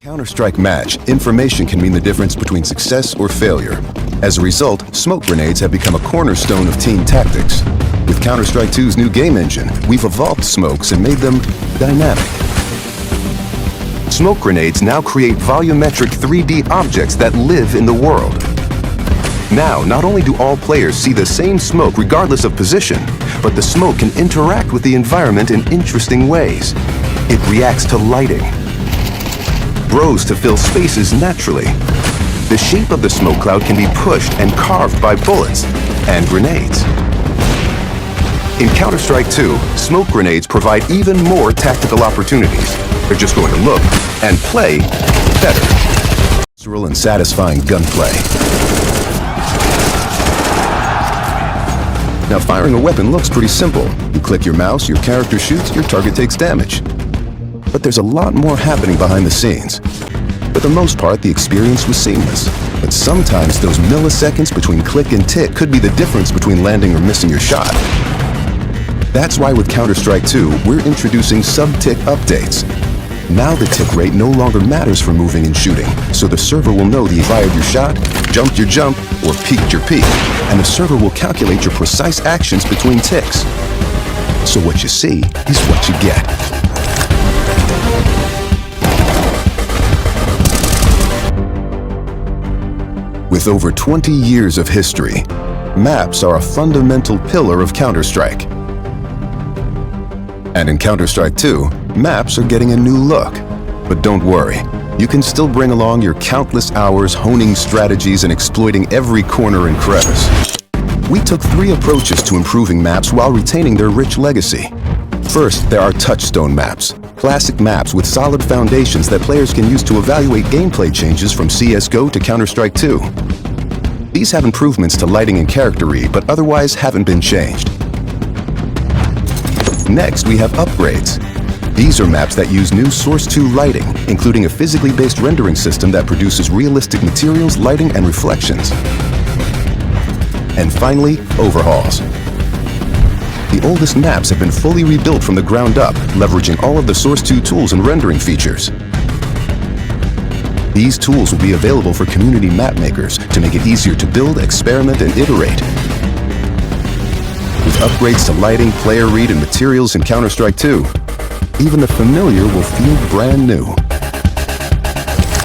Counter-Strike match, information can mean the difference between success or failure. As a result, smoke grenades have become a cornerstone of team tactics. With Counter-Strike 2's new game engine, we've evolved smokes and made them dynamic. Smoke grenades now create volumetric 3D objects that live in the world. Now, not only do all players see the same smoke regardless of position, but the smoke can interact with the environment in interesting ways. It reacts to lighting, grows to fill spaces naturally. The shape of the smoke cloud can be pushed and carved by bullets and grenades. In Counter-Strike 2, smoke grenades provide even more tactical opportunities. They're just going to look and play better. Visceral and satisfying gunplay. Now, firing a weapon looks pretty simple. You click your mouse, your character shoots, your target takes damage. But there's a lot more happening behind the scenes. For the most part, the experience was seamless. But sometimes those milliseconds between click and tick could be the difference between landing or missing your shot. That's why with Counter-Strike 2, we're introducing sub-tick updates. Now the tick rate no longer matters for moving and shooting, so the server will know that you fired your shot, jumped your jump, or peeked your peek, and the server will calculate your precise actions between ticks. So what you see is what you get. With over 20 years of history, maps are a fundamental pillar of Counter-Strike. And in Counter-Strike 2, maps are getting a new look. But don't worry, you can still bring along your countless hours honing strategies and exploiting every corner and crevice. We took 3 approaches to improving maps while retaining their rich legacy. First, there are touchstone maps, classic maps with solid foundations that players can use to evaluate gameplay changes from CSGO to Counter-Strike 2. These have improvements to lighting and character read, but otherwise haven't been changed. Next, we have upgrades. These are maps that use new Source 2 lighting, including a physically based rendering system that produces realistic materials, lighting, and reflections. And finally, overhauls. The oldest maps have been fully rebuilt from the ground up, leveraging all of the Source 2 tools and rendering features. These tools will be available for community map makers to make it easier to build, experiment, and iterate. With upgrades to lighting, player read, and materials in Counter-Strike 2, even the familiar will feel brand new.